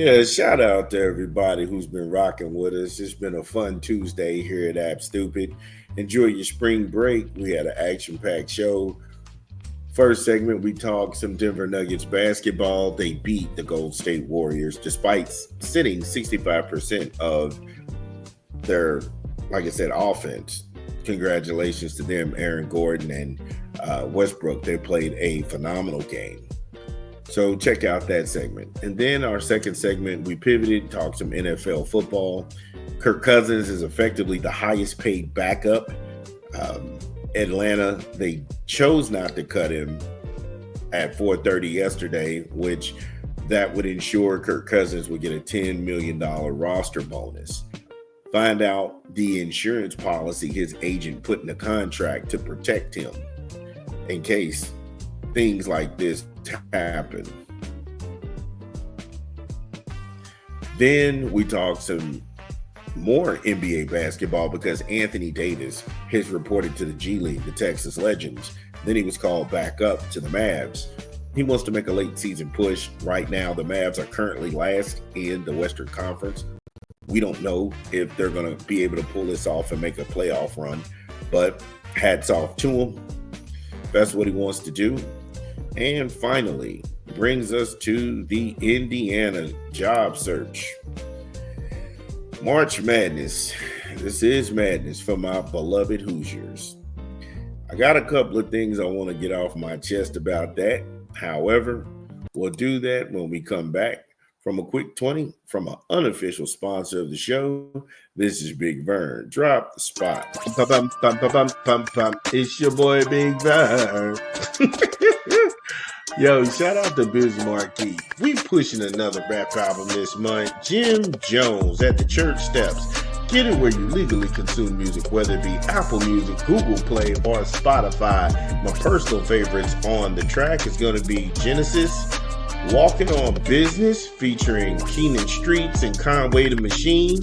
Yeah, shout out to everybody who's been rocking with us. It's been a fun Tuesday here at App Stupid. Enjoy your spring break. We had an action packed show. First segment, we talked some Denver Nuggets basketball. They beat the Gold State Warriors despite sitting 65% of their, like I said, offense. Congratulations to them, Aaron Gordon and Westbrook. They played a phenomenal game. So check out that segment. And then our second segment, we pivoted, talked some NFL football. Kirk Cousins is effectively the highest paid backup. Atlanta, they chose not to cut him at 4:30 yesterday, which that would ensure Kirk Cousins would get a $10 million roster bonus. Find out the insurance policy his agent put in the contract to protect him in case things like this happen. Then we talk some more NBA basketball because Anthony Davis has reported to the G League, the Texas Legends. Then he was called back up to the Mavs. He wants to make a late season push. Right now, the Mavs are currently last in the Western Conference. We don't know if they're going to be able to pull this off and make a playoff run, but hats off to him. That's what he wants to do. And finally, brings us to the Indiana job search. March Madness. This is madness for my beloved Hoosiers. I got a couple of things I want to get off my chest about that. However, we'll do that when we come back from a quick 20 from an unofficial sponsor of the show. This is Big Vern. Drop the spot. It's your boy Big Vern. Yo, shout out to Biz Marquee. We pushing another rap album this month. Jim Jones at the Church Steps. Get it where you legally consume music, whether it be Apple Music, Google Play, or Spotify. My personal favorites on the track is going to be Genesis, Walking on Business, featuring Keenan Streets and Conway the Machine,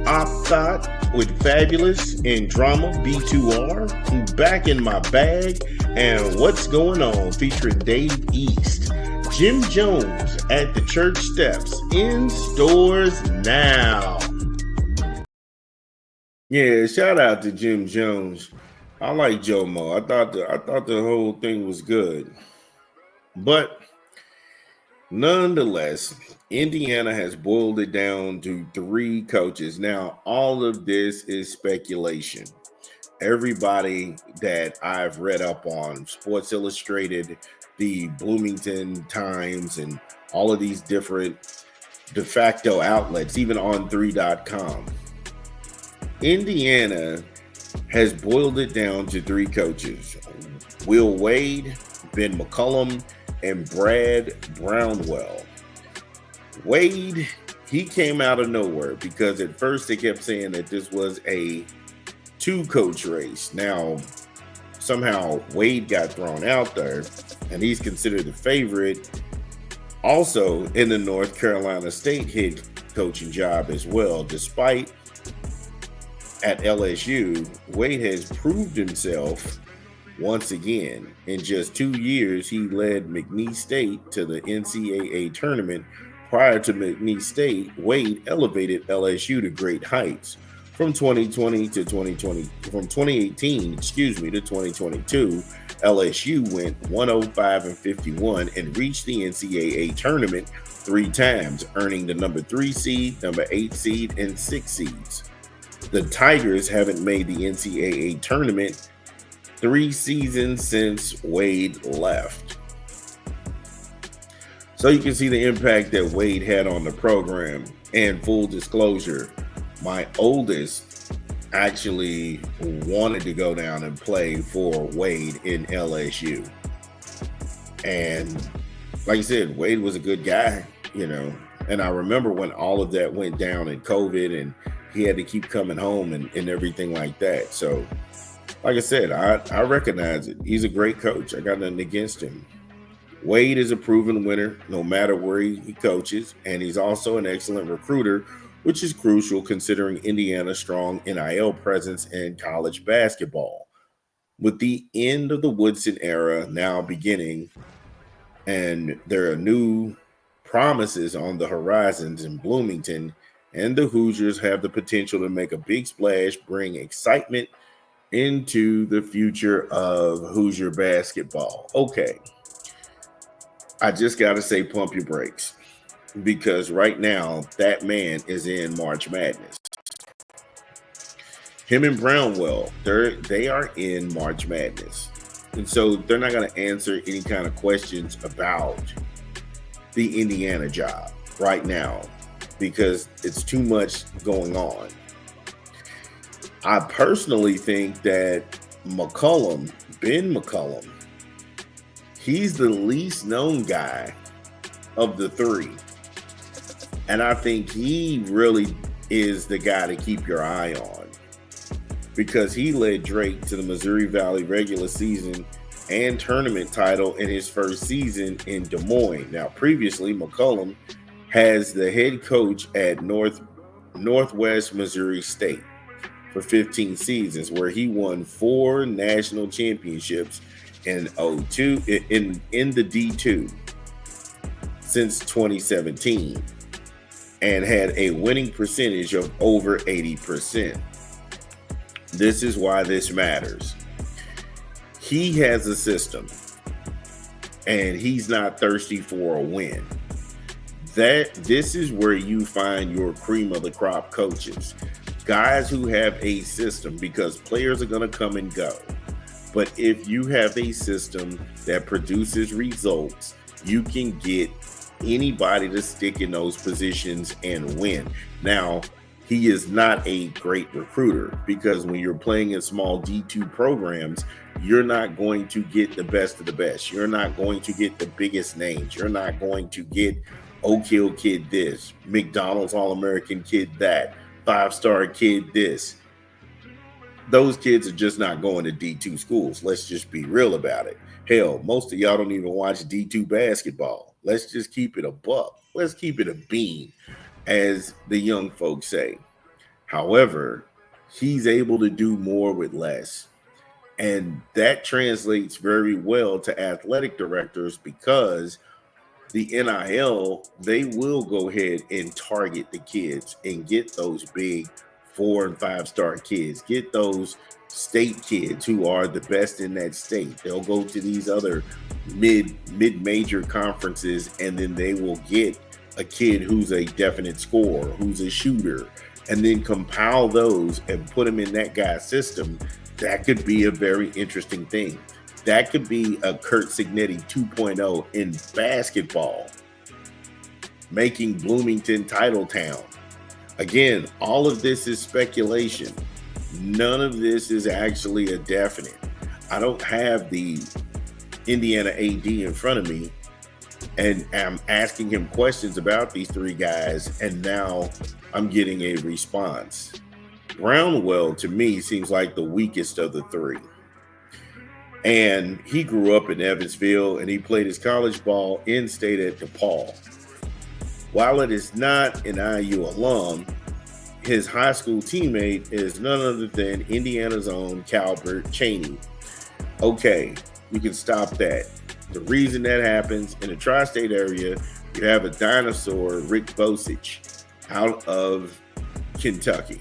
Op Thought with Fabulous and Drama B2R, Back in My Bag, and What's Going On, featuring Dave East. Jim Jones at the Church Steps, in stores now. Yeah, shout out to Jim Jones. I like Joe Mo. I thought the whole thing was good. But nonetheless, Indiana has boiled it down to 3 coaches. Now, all of this is speculation. Everybody that I've read up on, Sports Illustrated, the Bloomington Times, and all of these different de facto outlets, even on 3.com, Indiana has boiled it down to 3 coaches: Will Wade, Ben McCollum, and Brad Brownwell. Wade, he came out of nowhere because at first they kept saying that this was a 2-coach race. Now, somehow Wade got thrown out there, and he's considered the favorite also in the North Carolina State head coaching job as well. Despite at LSU, Wade has proved himself once again. In just 2 years, he led McNeese State to the NCAA tournament. Prior to McNeese State, Wade elevated LSU to great heights. From 2018 to 2022, LSU went 105-51 and reached the NCAA tournament 3 times, earning the number 3 seed, number 8 seed, and 6 seeds. The Tigers haven't made the NCAA tournament 3 seasons since Wade left. So you can see the impact that Wade had on the program. And full disclosure, my oldest actually wanted to go down and play for Wade in LSU. And like I said, Wade was a good guy, you know. And I remember when all of that went down in COVID and he had to keep coming home and everything like that. So, like I said, I recognize it. He's a great coach. I got nothing against him. Wade is a proven winner no matter where he coaches, and he's also an excellent recruiter, which is crucial considering Indiana's strong NIL presence in college basketball. With the end of the Woodson era now beginning, and there are new promises on the horizons in Bloomington, and the Hoosiers have the potential to make a big splash, bring excitement into the future of Hoosier basketball. Okay, I just got to say, pump your brakes, because right now that man is in March Madness. Him and Brownwell, they are in March Madness, and so they're not going to answer any kind of questions about the Indiana job right now because it's too much going on. I personally think that Ben McCollum, he's the least known guy of the three. And I think he really is the guy to keep your eye on, because he led Drake to the Missouri Valley regular season and tournament title in his first season in Des Moines. Now, previously, McCollum has the head coach at Northwest Missouri State for 15 seasons, where he won 4 national championships in the D2 since 2017, and had a winning percentage of over 80%. This is why this matters. He has a system, and he's not thirsty for a win. This is where you find your cream of the crop coaches, guys who have a system, because players are going to come and go. But if you have a system that produces results, you can get anybody to stick in those positions and win. Now, he is not a great recruiter, because when you're playing in small D2 programs, you're not going to get the best of the best. You're not going to get the biggest names. You're not going to get Oak Hill kid this, McDonald's All-American kid that, 5-star kid this. Those kids are just not going to D2 schools. Let's just be real about it. Hell, most of y'all don't even watch D2 basketball. Let's just keep it a buck. Let's keep it a bean, as the young folks say. However, he's able to do more with less. And that translates very well to athletic directors, because the NIL, they will go ahead and target the kids and get those big 4- and 5-star kids, get those state kids who are the best in that state. They'll go to these other mid-major conferences, and then they will get a kid who's a definite scorer, who's a shooter, and then compile those and put them in that guy's system. That could be a very interesting thing. That could be a Kurt Signetti 2.0 in basketball, making Bloomington title town. Again, all of this is speculation. None of this is actually a definite. I don't have the Indiana AD in front of me, and I'm asking him questions about these three guys, and now I'm getting a response. Brownwell, to me, seems like the weakest of the three. And he grew up in Evansville, and he played his college ball in state at DePaul. While it is not an IU alum, his high school teammate is none other than Indiana's own Calbert Chaney. Okay, you can stop that. The reason that happens, in the tri-state area, you have a dinosaur, Rick Bosich, out of Kentucky,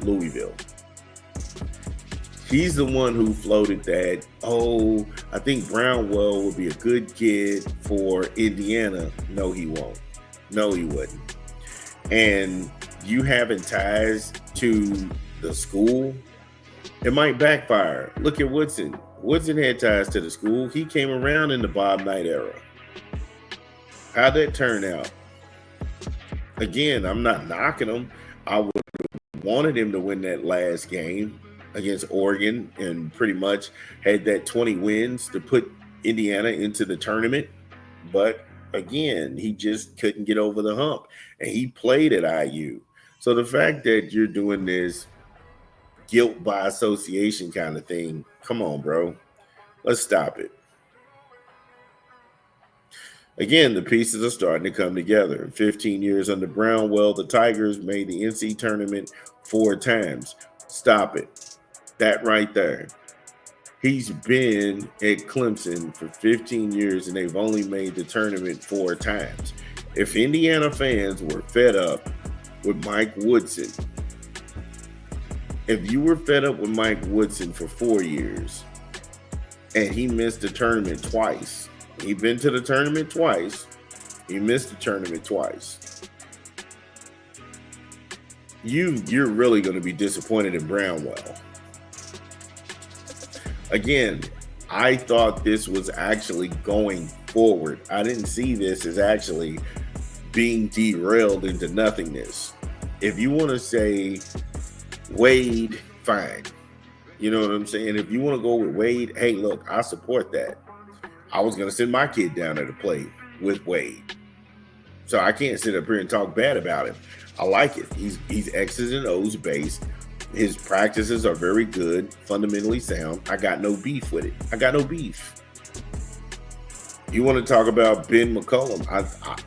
Louisville. He's the one who floated that, I think Brownwell would be a good kid for Indiana. No, he won't. No, he wouldn't. And you having ties to the school, it might backfire. Look at Woodson. Woodson had ties to the school. He came around in the Bob Knight era. How'd that turn out? Again, I'm not knocking him. I would have wanted him to win that last game against Oregon, and pretty much had that 20 wins to put Indiana into the tournament. But again, he just couldn't get over the hump, and he played at IU. So the fact that you're doing this guilt by association kind of thing, come on, bro. Let's stop it. Again, the pieces are starting to come together. 15 years under Brownwell, the Tigers made the NC tournament 4 times. Stop it. That right there. He's been at Clemson for 15 years and they've only made the tournament 4 times. If Indiana fans were fed up with Mike Woodson, if you were fed up with Mike Woodson for 4 years and he missed the tournament twice, he'd been to the tournament twice, he missed the tournament twice, you're really going to be disappointed in Brownwell. Again, I thought this was actually going forward. I didn't see this as actually being derailed into nothingness. If you want to say Wade, fine. You know what I'm saying? If you want to go with Wade, hey, look, I support that. I was going to send my kid down there to play with Wade. So I can't sit up here and talk bad about him. I like it. He's X's and O's based. His practices are very good, fundamentally sound. I got no beef with it. I got no beef. You want to talk about Ben McCollum?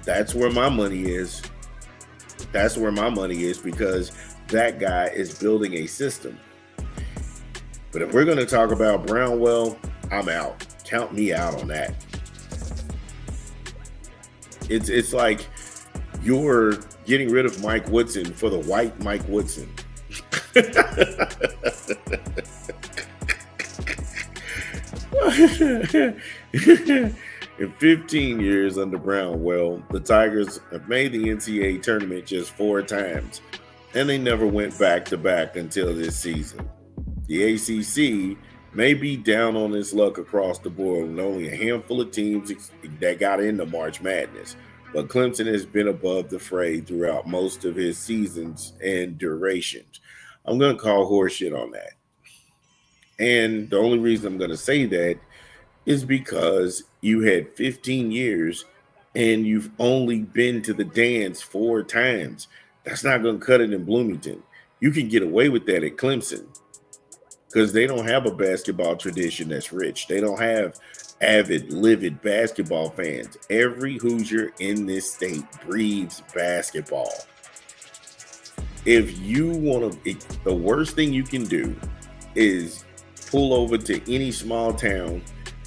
That's where my money is. That's where my money is because that guy is building a system. But if we're going to talk about Brownwell, I'm out. Count me out on that. It's like you're getting rid of Mike Woodson for the white Mike Woodson. In 15 years under Brownwell, the Tigers have made the NCAA tournament just 4 times, and they never went back-to-back until this season. The ACC may be down on its luck across the board with only a handful of teams that got into March Madness, but Clemson has been above the fray throughout most of his seasons and durations. I'm going to call horseshit on that. And the only reason I'm going to say that is because you had 15 years and you've only been to the dance 4 times. That's not going to cut it in Bloomington. You can get away with that at Clemson because they don't have a basketball tradition that's rich. They don't have avid, livid basketball fans. Every Hoosier in this state breathes basketball. If you want to, the worst thing you can do is pull over to any small town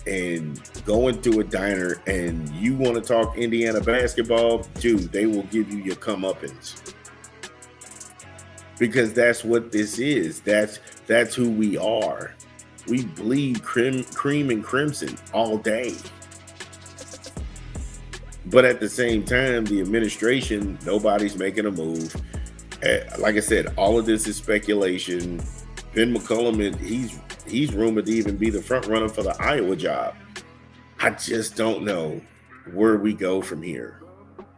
and go into a diner and you want to talk Indiana basketball, dude, they will give you your comeuppance. Because that's what this is. That's who we are. We bleed cream and crimson all day. But at the same time, the administration, nobody's making a move. Like I said, all of this is speculation. Ben McCollum, he's rumored to even be the front runner for the Iowa job. I just don't know where we go from here.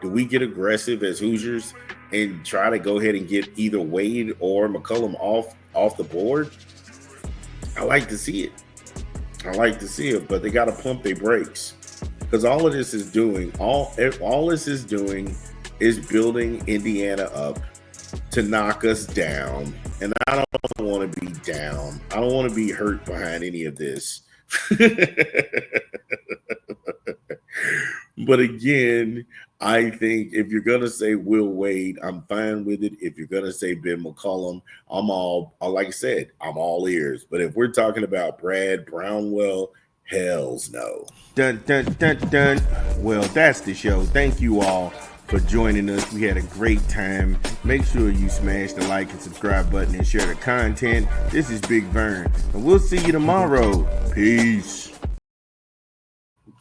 Do we get aggressive as Hoosiers and try to go ahead and get either Wade or McCollum off the board? I like to see it. But they got to pump their brakes because all this is doing is building Indiana up to knock us down. And I don't want to be down. I don't want to be hurt behind any of this. But again, I think if you're going to say Will Wade, I'm fine with it. If you're going to say Ben McCollum, like I said, I'm all ears. But if we're talking about Brad Brownwell, hells no. Dun, dun, dun, dun. Well, that's the show. Thank you all for joining us. We had a great time. Make sure you smash the like and subscribe button and share the content. This is Big Vern, and we'll see you tomorrow. Peace.